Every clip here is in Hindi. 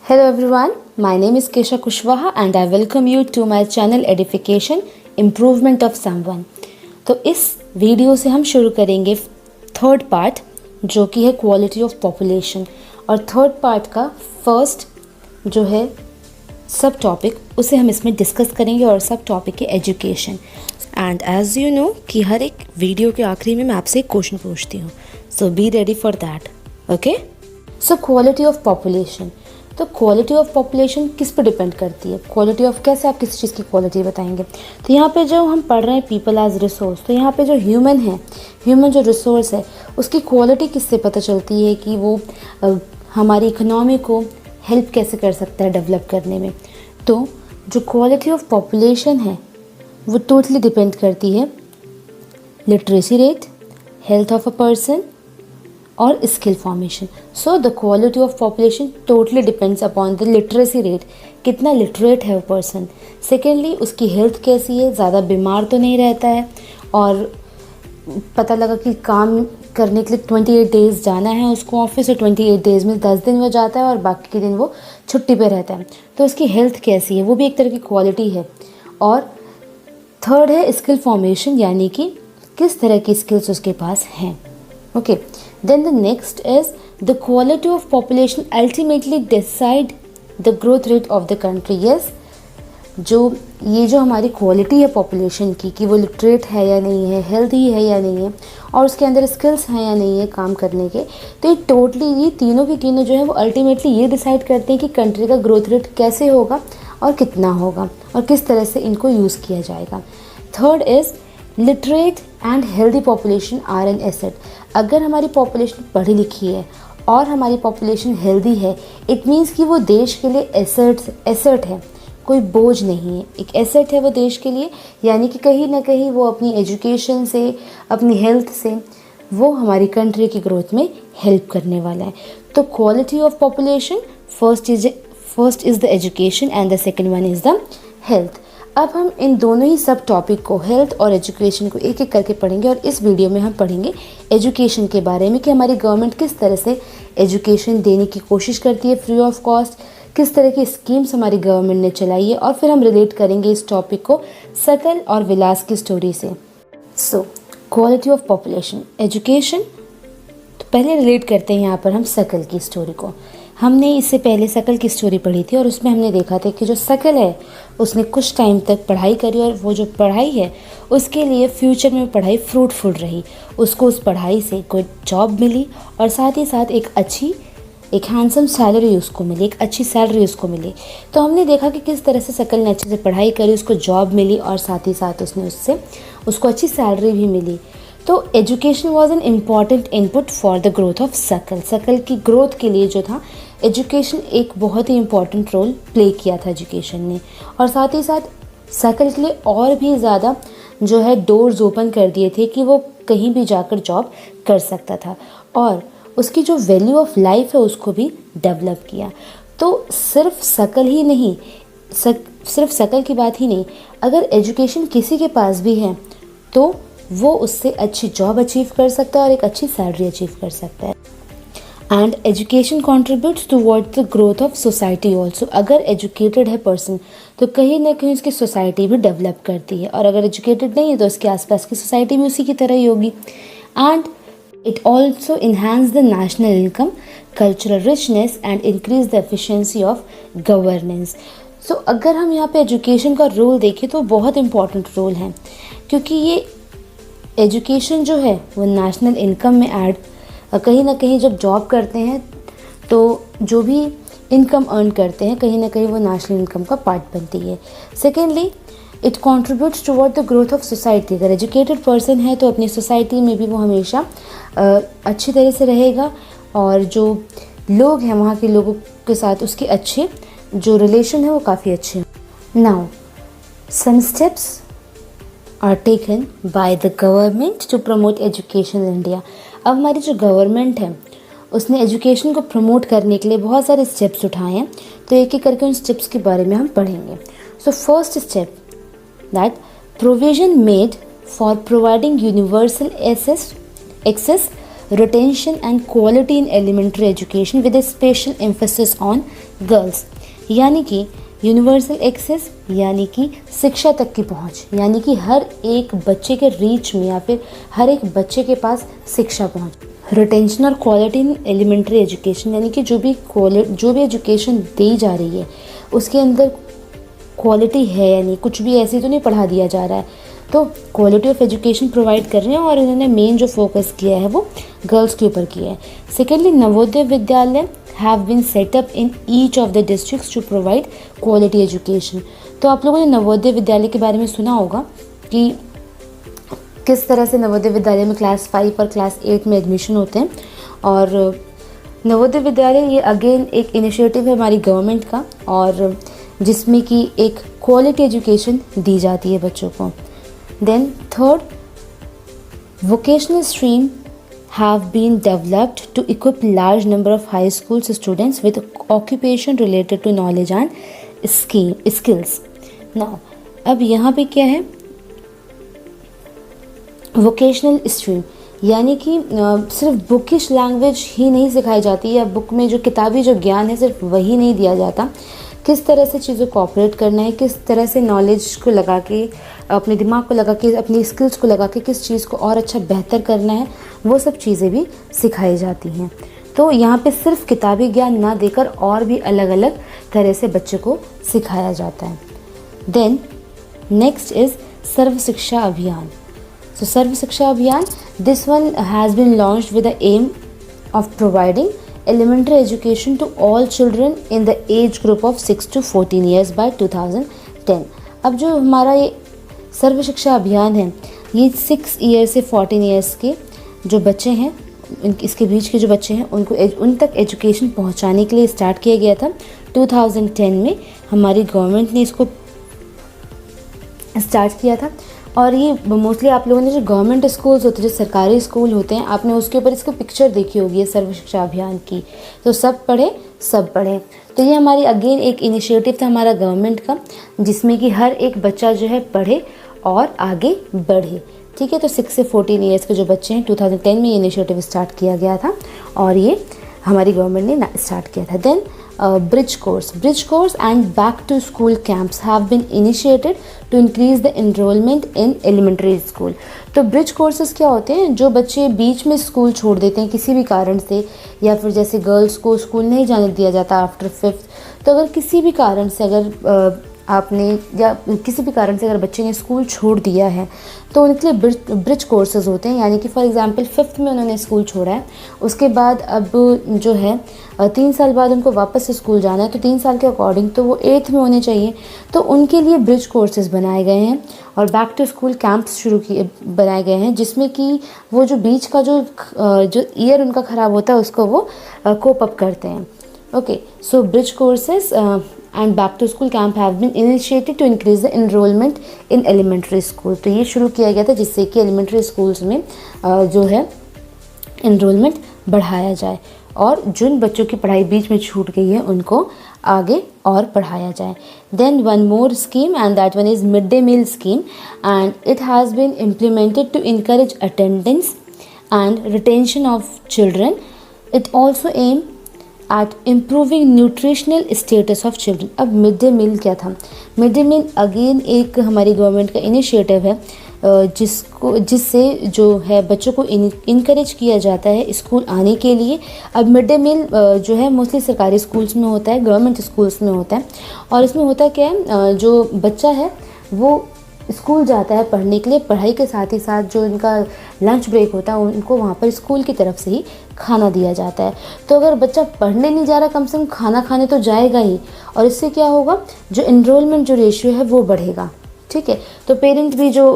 Hello everyone, my name is Kesha Kushwaha and I welcome you to my channel Edification Improvement of Someone। तो इस वीडियो से हम शुरू करेंगे थर्ड पार्ट जो कि है क्वालिटी ऑफ पॉपुलेशन, और थर्ड पार्ट का फर्स्ट जो है सब टॉपिक उसे हम इसमें डिस्कस करेंगे और सब टॉपिक है education. And as you know कि हर एक वीडियो के आखिरी में मैं आपसे एक क्वेश्चन पूछती हूँ, so be ready for that. Okay, so quality of population. तो क्वालिटी ऑफ पॉपुलेशन किस पर डिपेंड करती है? क्वालिटी ऑफ कैसे आप किसी चीज़ की क्वालिटी बताएंगे? तो यहाँ पे जो हम पढ़ रहे हैं पीपल एज रिसोर्स, तो यहाँ पे जो ह्यूमन है, ह्यूमन जो रिसोर्स है उसकी क्वालिटी किससे पता चलती है कि वो हमारी इकोनॉमी को हेल्प कैसे कर सकता है डेवलप करने में? तो जो क्वालिटी ऑफ पॉपुलेशन है वो टोटली डिपेंड करती है literacy rate, health of a person और skill formation. So the quality of population totally depends upon the literacy rate, कितना लिटरेट है वो पर्सन। सेकेंडली उसकी हेल्थ कैसी है, ज़्यादा बीमार तो नहीं रहता है, और पता लगा कि काम करने के लिए 28 डेज़ जाना है उसको ऑफिस, और 28 डेज़ में 10 दिन वो जाता है और बाकी के दिन वो छुट्टी पे रहता है। तो उसकी हेल्थ कैसी है, वो भी एक तरह की क्वालिटी है। और थर्ड है स्किल फॉर्मेशन, यानी कि किस तरह की स्किल्स उसके पास हैं। Okay, then the next is the quality of population ultimately decide the growth rate of the country। yes, जो हमारी क्वालिटी है पॉपुलेशन की कि वो लिटरेट है या नहीं है, हेल्दी है या नहीं है, और उसके अंदर स्किल्स हैं या नहीं है काम करने के, तो ये टोटली ये तीनों की तीनों जो है वो अल्टीमेटली ये डिसाइड करते हैं कि कंट्री का ग्रोथ रेट कैसे होगा और कितना होगा और किस तरह से इनको यूज़ किया जाएगा। Third is literate and healthy population are an asset. अगर हमारी पॉपुलेशन पढ़ी लिखी है और हमारी पॉपुलेशन हेल्दी है, इट मीन्स कि वो देश के लिए एसेट है, कोई बोझ नहीं है, एक एसेट है वो देश के लिए। यानी कि कहीं ना कहीं वो अपनी एजुकेशन से, अपनी हेल्थ से वो हमारी कंट्री की ग्रोथ में हेल्प करने वाला है। तो quality of population first is the education and the second one is the health. अब हम इन दोनों ही सब टॉपिक को, हेल्थ और एजुकेशन को, एक एक करके पढ़ेंगे, और इस वीडियो में हम पढ़ेंगे एजुकेशन के बारे में कि हमारी गवर्नमेंट किस तरह से एजुकेशन देने की कोशिश करती है फ्री ऑफ कॉस्ट, किस तरह की स्कीम्स हमारी गवर्नमेंट ने चलाई है, और फिर हम रिलेट करेंगे इस टॉपिक को सकल और विलास की स्टोरी से। सो क्वालिटी ऑफ पॉपुलेशन, एजुकेशन। तो पहले रिलेट करते हैं यहाँ पर हम सकल की स्टोरी को। हमने इससे पहले सकल की स्टोरी पढ़ी थी और उसमें हमने देखा था कि जो सकल है उसने कुछ टाइम तक पढ़ाई करी, और वो जो पढ़ाई है उसके लिए फ्यूचर में पढ़ाई फ्रूटफुल रही। उसको उस पढ़ाई से कोई जॉब मिली और साथ ही साथ एक हैंडसम सैलरी उसको मिली, एक अच्छी सैलरी उसको मिली। तो हमने देखा कि किस तरह से सकल ने अच्छे से पढ़ाई करी, उसको जॉब मिली और साथ ही साथ उसको अच्छी सैलरी भी मिली। तो education was an important input for the growth of सकल। सकल की ग्रोथ के लिए जो था एजुकेशन एक बहुत ही इम्पॉर्टेंट रोल प्ले किया था एजुकेशन ने, और साथ ही साथ सकल के लिए और भी ज़्यादा जो है डोर्स ओपन कर दिए थे कि वो कहीं भी जाकर जॉब कर सकता था, और उसकी जो वैल्यू ऑफ लाइफ है उसको भी डेवलप किया। तो सिर्फ सकल ही नहीं, सिर्फ सकल की बात ही नहीं, अगर एजुकेशन किसी के पास भी है तो वो उससे अच्छी जॉब अचीव कर सकता है और एक अच्छी सैलरी अचीव कर सकता है। And education contributes towards the growth of society also. अगर एजुकेटेड है पर्सन तो कहीं ना कहीं उसकी सोसाइटी भी डेवलप करती है, और अगर एजुकेटेड नहीं है तो उसके आसपास की सोसाइटी भी उसी की तरह ही होगी। And it also enhance the national income, cultural richness and increase the efficiency of governance. So अगर हम यहाँ पे एजुकेशन का रोल देखें तो बहुत इंपॉर्टेंट रोल है, क्योंकि ये एजुकेशन जो है वो नेशनल इनकम में ऐड, कहीं ना कहीं जब जॉब करते हैं तो जो भी इनकम अर्न करते हैं कहीं ना कहीं वो नेशनल इनकम का पार्ट बनती है। Secondly it contributes toward the growth of society. अगर एजुकेटेड पर्सन है तो अपनी सोसाइटी में भी वो हमेशा अच्छी तरह से रहेगा, और जो लोग हैं वहाँ के लोगों के साथ उसके अच्छे जो रिलेशन है वो काफ़ी अच्छे हैं। Now some steps are taken by the government to promote education in India. अब हमारी जो गवर्नमेंट है उसने एजुकेशन को प्रमोट करने के लिए बहुत सारे स्टेप्स उठाए हैं, तो एक एक करके उन स्टेप्स के बारे में हम पढ़ेंगे। So first step that provision made for providing universal access retention and quality in elementary education with a special emphasis on girls। यानी कि यूनिवर्सल एक्सेस यानी कि शिक्षा तक की पहुंच, यानी कि हर एक बच्चे के रीच में या फिर हर एक बच्चे के पास शिक्षा पहुंच। रिटेंशन और क्वालिटी इन एलिमेंट्री एजुकेशन यानी कि जो भी एजुकेशन दी जा रही है उसके अंदर क्वालिटी है, यानी कुछ भी ऐसे तो नहीं पढ़ा दिया जा रहा है, तो क्वालिटी ऑफ एजुकेशन प्रोवाइड कर रहे हैं। और इन्होंने मेन जो फोकस किया है वो गर्ल्स के ऊपर किया है। Secondly, Navodaya Vidyalaya have been set up in each of the districts to provide quality education. तो आप लोगों ने नवोदय विद्यालय के बारे में सुना होगा कि किस तरह से नवोदय विद्यालय में क्लास 5 और क्लास 8 में एडमिशन होते हैं। और नवोदय विद्यालय ये अगेन एक इनिशिएटिव है हमारी गवर्नमेंट का, और जिसमें कि एक क्वालिटी एजुकेशन दी जाती है बच्चों को। Then third, vocational stream have been developed to equip large number of high school students with occupation related to knowledge and skills। now अब यहाँ पे क्या है, वोकेशनल स्ट्रीम यानी कि सिर्फ बुकिश लैंग्वेज ही नहीं सिखाई जाती, या बुक में जो किताबी जो ज्ञान है सिर्फ वही नहीं दिया जाता। किस तरह से चीज़ों को ऑपरेट करना है, किस तरह से नॉलेज को लगा के, अपने दिमाग को लगा के, अपनी स्किल्स को लगा के किस चीज़ को और अच्छा बेहतर करना है, वो सब चीज़ें भी सिखाई जाती हैं। तो यहाँ पे सिर्फ किताबी ज्ञान ना देकर और भी अलग अलग तरह से बच्चे को सिखाया जाता है। देन नेक्स्ट इज़ सर्व शिक्षा अभियान। सो Sarva Shiksha Abhiyan, this one has been launched with the aim of providing elementary education to all children in the age group of 6 to 14 years by 2010। अब जो हमारा ये सर्व शिक्षा अभियान है ये 6 ईयर से 14 ईयर्स के जो बच्चे हैं, इसके बीच के जो बच्चे हैं उनको उन तक एजुकेशन पहुंचाने के लिए स्टार्ट किया गया था। 2010 में हमारी गवर्नमेंट ने इसको स्टार्ट किया था। और ये मोस्टली आप लोगों ने जो गवर्नमेंट स्कूल्स होते हैं, जो सरकारी स्कूल होते हैं, आपने उसके ऊपर इसको पिक्चर देखी होगी है सर्व शिक्षा अभियान की। तो सब पढ़े सब पढ़े। तो ये हमारी अगेन एक इनिशिएटिव था हमारा गवर्नमेंट का, जिसमें कि हर एक बच्चा जो है पढ़े और आगे बढ़े। ठीक है, तो 6 से 14 ईयर्स के जो बच्चे हैं 2010 में ये इनिशिएटिव स्टार्ट किया गया था और ये हमारी गवर्नमेंट ने स्टार्ट किया था। Then bridge course and back to school camps have been initiated to increase the enrollment in elementary school। तो ब्रिज कोर्सेज क्या होते हैं, जो बच्चे बीच में स्कूल छोड़ देते हैं किसी भी कारण से, या फिर जैसे गर्ल्स को स्कूल नहीं जाने दिया जाता आफ्टर 5th, तो अगर किसी भी कारण से अगर आपने या किसी भी कारण से अगर बच्चे ने स्कूल छोड़ दिया है तो उनके लिए ब्रिज कोर्सेज होते हैं। यानी कि फॉर एग्जांपल 5th में उन्होंने स्कूल छोड़ा है, उसके बाद अब जो है 3 साल बाद उनको वापस से स्कूल जाना है, तो 3 साल के अकॉर्डिंग तो वो 8th में होने चाहिए। तो उनके लिए ब्रिज कोर्सेज बनाए गए हैं और बैक टू स्कूल कैंप्स बनाए गए हैं, जिसमें कि वो जो बीच का जो ईयर उनका ख़राब होता है उसको वो कोप अप करते हैं। Okay, so bridge courses and back to school camp have been initiated to increase the enrolment in elementary school. तो ये शुरू किया गया था जिससे कि एलिमेंट्री स्कूल्स में जो है एनरोलमेंट बढ़ाया जाए और जिन बच्चों की पढ़ाई बीच में छूट गई है उनको आगे और पढ़ाया जाए। Then one more scheme and that one is mid day meal scheme and it has been implemented to encourage attendance and retention of children. It also aim at improving nutritional status of children. अब मिड डे मील क्या था, मिड डे मील अगेन एक हमारी गवर्नमेंट का इनिशिएटिव है जिससे जो है बच्चों को इनकरेज किया जाता है स्कूल आने के लिए। अब मिड डे मील जो है मोस्टली सरकारी स्कूल्स में होता है, गवर्नमेंट स्कूल्स में होता है, और इसमें होता क्या है, जो बच्चा है वो स्कूल जाता है पढ़ने के लिए, पढ़ाई के साथ ही साथ जो इनका लंच ब्रेक होता है उनको वहाँ पर स्कूल की तरफ से ही खाना दिया जाता है। तो अगर बच्चा पढ़ने नहीं जा रहा कम से कम खाना खाने तो जाएगा ही, और इससे क्या होगा, जो एनरोलमेंट जो रेशियो है वो बढ़ेगा। ठीक है, तो पेरेंट भी जो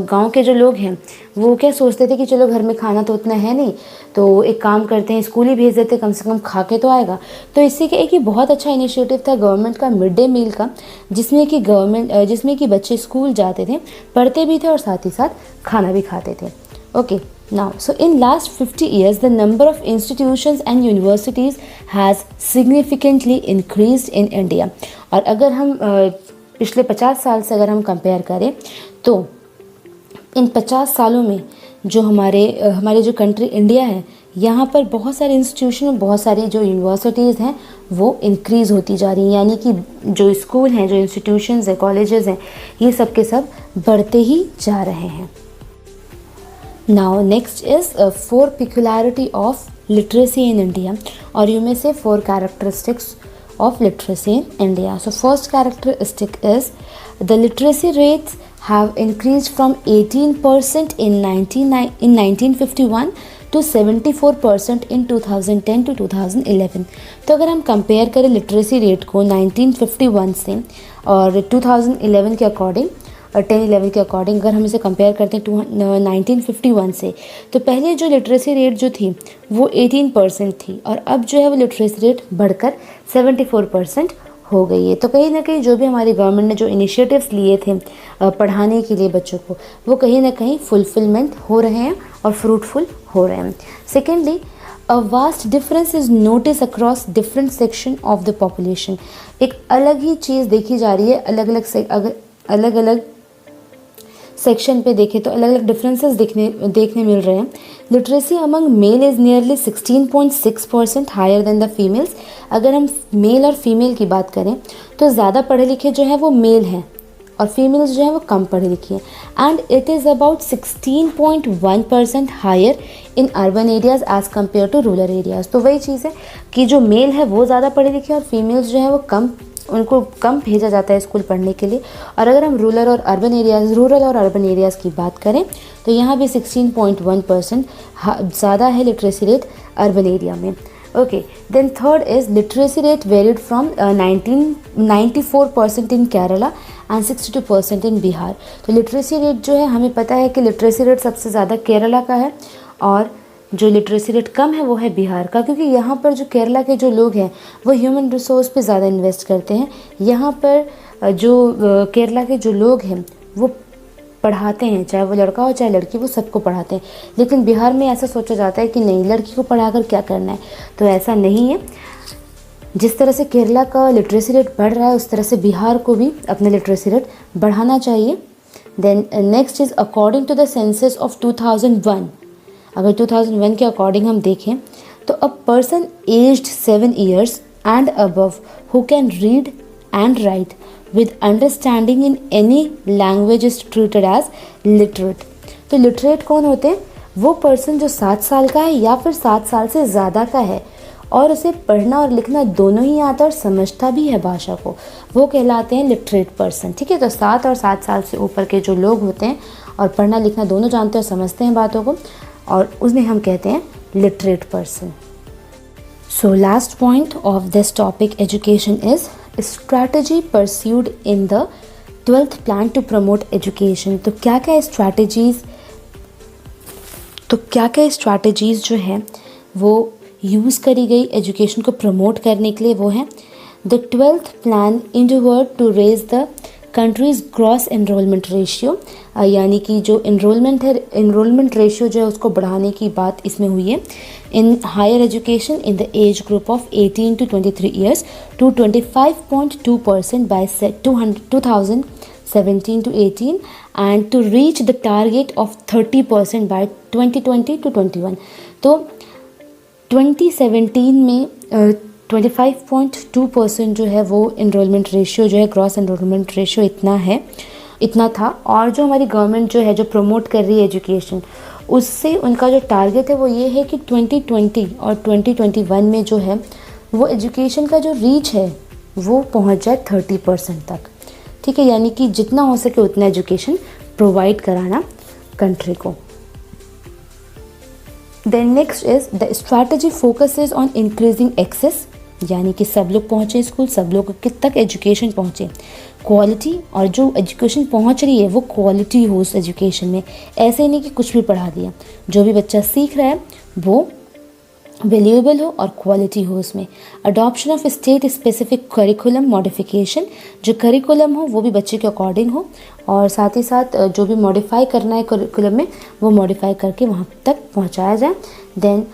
गांव के जो लोग हैं वो क्या सोचते थे कि चलो घर में खाना तो उतना है नहीं, तो एक काम करते हैं स्कूल ही भेज देते, कम से कम खा के तो आएगा। तो इससे कि एक ये बहुत अच्छा इनिशिएटिव था गवर्नमेंट का मिड डे मील का, जिसमें कि बच्चे स्कूल जाते थे, पढ़ते भी थे और साथ ही साथ खाना भी खाते थे। Okay, now so in last 50 years the number of institutions and universities has significantly increased in India। और अगर हम पिछले 50 साल से अगर हम कंपेयर करें तो इन 50 सालों में जो हमारे जो कंट्री इंडिया है, यहाँ पर बहुत सारे इंस्टीट्यूशन, बहुत सारी जो यूनिवर्सिटीज़ हैं वो इंक्रीज़ होती जा रही हैं, यानी कि जो स्कूल हैं, जो इंस्टीट्यूशंस हैं, कॉलेजेस हैं, ये सब के सब बढ़ते ही जा रहे हैं। Now next is 4 peculiarity of literacy in India, or you may say 4 characteristics of literacy in India. So first characteristic is the literacy rates have increased from 18% in 1951 to 74% in 2010 to 2011. तो अगर हम कंपेयर करें लिटरेसी रेट को 1951 से और 2011 के अकॉर्डिंग, 10-11 के अकॉर्डिंग अगर हम इसे कंपेयर करते हैं 1951 से, तो पहले जो लिटरेसी रेट जो थी वो 18% थी और अब जो है वो लिटरेसी रेट बढ़कर 74% हो गई है। तो कहीं ना कहीं जो भी हमारी गवर्नमेंट ने जो इनिशिएटिव्स लिए थे पढ़ाने के लिए बच्चों को, वो कहीं ना कहीं फुलफिलमेंट हो रहे हैं और फ्रूटफुल हो रहे हैं। Secondly, a vast difference is notice across different section of the population. एक अलग ही चीज़ देखी जा रही है, अलग अलग सेक्शन पे देखें तो अलग अलग डिफरेंसेस देखने मिल रहे हैं। Literacy among male is nearly 16.6% higher than the females. अगर हम मेल और फीमेल की बात करें तो ज़्यादा पढ़े लिखे जो है वो मेल हैं और फीमेल्स जो है वो कम पढ़ी लिखी हैं। And it is about 16.1% higher in urban areas as compare to rural areas. तो वही चीज़ है कि जो मेल है वो ज़्यादा पढ़े लिखे और फीमेल्स जो है वो उनको कम भेजा जाता है स्कूल पढ़ने के लिए। और अगर हम रूरल और अर्बन एरियाज़ की बात करें तो यहाँ भी 16.1% ज़्यादा है लिटरेसी रेट अर्बन एरिया में। Okay, then third is literacy rate varied from 94% in Kerala and 62% in Bihar. तो लिटरेसी रेट जो है, हमें पता है कि लिटरेसी रेट सबसे ज़्यादा केरला का है और जो लिटरेसी रेट कम है वो है बिहार का, क्योंकि यहाँ पर जो केरला के जो लोग हैं वो ह्यूमन रिसोर्स पे ज़्यादा इन्वेस्ट करते हैं। यहाँ पर जो केरला के जो लोग हैं वो पढ़ाते हैं, चाहे वो लड़का हो चाहे लड़की, वो सबको पढ़ाते हैं। लेकिन बिहार में ऐसा सोचा जाता है कि नहीं, लड़की को पढ़ाकर क्या करना है, तो ऐसा नहीं है। जिस तरह से केरला का लिटरेसी रेट बढ़ रहा है उस तरह से बिहार को भी अपना लिटरेसी रेट बढ़ाना चाहिए। Then next is according to the census of 2001। अगर 2001 के अकॉर्डिंग हम देखें तो a person aged 7 years and above who can read and write with understanding in any language is treated as literate. तो लिटरेट कौन होते हैं? वो पर्सन जो 7 साल का है या फिर 7 साल से ज़्यादा का है और उसे पढ़ना और लिखना दोनों ही आता है और समझता भी है भाषा को, वो कहलाते हैं लिटरेट पर्सन। ठीक है, तो 7 और 7 साल से ऊपर के जो लोग होते हैं और पढ़ना लिखना दोनों जानते हैं और समझते हैं बातों को, और उन्हें हम कहते हैं literate person. So last point of this topic education is strategy pursued in the 12th plan to promote education. तो क्या क्या स्ट्रैटेजीज़ जो है वो यूज़ करी गई एजुकेशन को प्रमोट करने के लिए, वो है the 12th plan endeavoured to raise the country's gross enrolment ratio, यानी कि जो एनरोलमेंट रेशियो जो है उसको बढ़ाने की बात इसमें हुई है in higher education in the age group of 18 to 23 years to 25.2% by 2017 to 18 and to reach the target of 30% by 2020 to 21। तो 2017 में 25.2% जो है वो एनरोलमेंट रेशियो जो है, ग्रॉस एनरोलमेंट रेशियो इतना था। और जो हमारी गवर्नमेंट जो है जो प्रमोट कर रही है एजुकेशन, उससे उनका जो टारगेट है वो ये है कि 2020 और 2021 में जो है वो एजुकेशन का जो रीच है वो पहुंच जाए 30% तक। ठीक है, यानी कि जितना हो सके उतना एजुकेशन प्रोवाइड कराना कंट्री को। Then next is the strategy focuses on increasing access, यानी कि सब लोग पहुँचे स्कूल, सब लोग तक एजुकेशन पहुँचे, क्वालिटी, और जो एजुकेशन पहुँच रही है वो क्वालिटी हो उस एजुकेशन में। ऐसे नहीं कि कुछ भी पढ़ा दिया, जो भी बच्चा सीख रहा है वो वैल्यूएबल हो और क्वालिटी हो उसमें। Adoption of state specific curriculum modification, जो करिकुलम हो वो भी बच्चे के अकॉर्डिंग हो और साथ ही साथ जो भी मॉडिफाई करना है करिकुलम में वो मॉडिफाई करके वहाँ तक पहुँचाया जाए। Then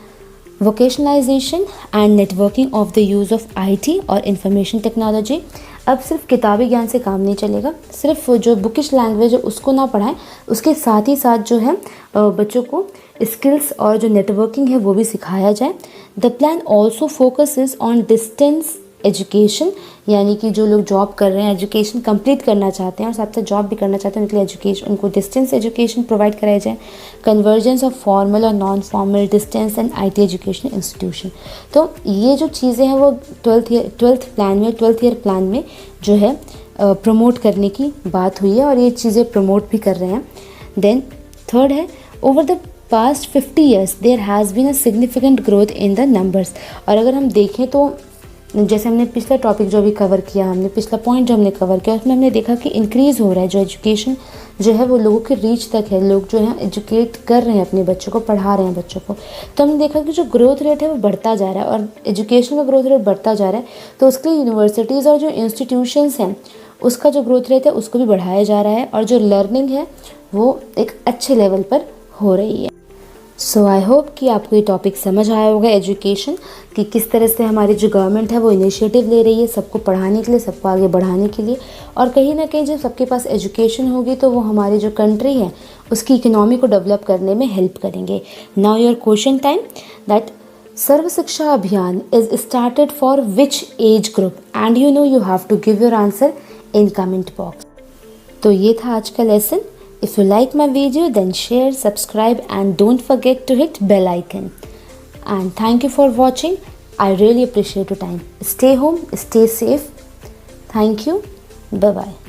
vocationalisation and networking of the use of IT और इंफॉर्मेशन टेक्नोलॉजी। अब सिर्फ किताबी ज्ञान से काम नहीं चलेगा, सिर्फ जो बुकिश लैंग्वेज है उसको ना पढ़ाएं, उसके साथ ही साथ जो है बच्चों को स्किल्स और जो नेटवर्किंग है वो भी सिखाया जाए। The plan also focuses on distance education, यानी कि जो लोग जॉब कर रहे हैं, एजुकेशन कंप्लीट करना चाहते हैं और साथ साथ जॉब भी करना चाहते हैं, उनके लिए एजुकेशन, उनको डिस्टेंस एजुकेशन प्रोवाइड कराया जाए। कन्वर्जेंस ऑफ फॉर्मल और non formal distance and IT education institution. तो ये जो चीज़ें हैं वो ट्वेल्थ ईयर प्लान में जो है प्रमोट करने की बात हुई है और ये चीज़ें प्रमोट भी कर रहे हैं। देन थर्ड है, over the past 50 years there has been a significant growth in the numbers. और अगर हम देखें तो जैसे हमने पिछला टॉपिक जो भी कवर किया, हमने पिछला पॉइंट जो हमने कवर किया उसमें हमने देखा कि इंक्रीज़ हो रहा है जो एजुकेशन जो है वो लोगों के रीच तक है, लोग जो है एजुकेट कर रहे हैं अपने बच्चों को, पढ़ा रहे हैं बच्चों को। तो हमने देखा कि जो ग्रोथ रेट है वो बढ़ता जा रहा है और एजुकेशन का ग्रोथ रेट बढ़ता जा रहा है, तो उसके लिए यूनिवर्सिटीज़ और जो इंस्टीट्यूशंस हैं उसका जो ग्रोथ रेट है उसको भी बढ़ाया जा रहा है और जो लर्निंग है वो एक अच्छे लेवल पर हो रही है। सो आई होप कि आपको ये टॉपिक समझ आया होगा, एजुकेशन कि किस तरह से हमारी जो गवर्नमेंट है वो इनिशिएटिव ले रही है सबको पढ़ाने के लिए, सबको आगे बढ़ाने के लिए। और कहीं ना कहीं जब सबके पास एजुकेशन होगी तो वो हमारी जो कंट्री है उसकी इकोनॉमी को डेवलप करने में हेल्प करेंगे। Now your question time, that Sarva Shiksha Abhiyan is started for which age group, and you have to give your answer in comment box। तो ये था आज का lesson. If you like my video then share, subscribe and don't forget to hit bell icon। And thank you for watching। I really appreciate your time। Stay home, stay safe। Thank you। Bye bye।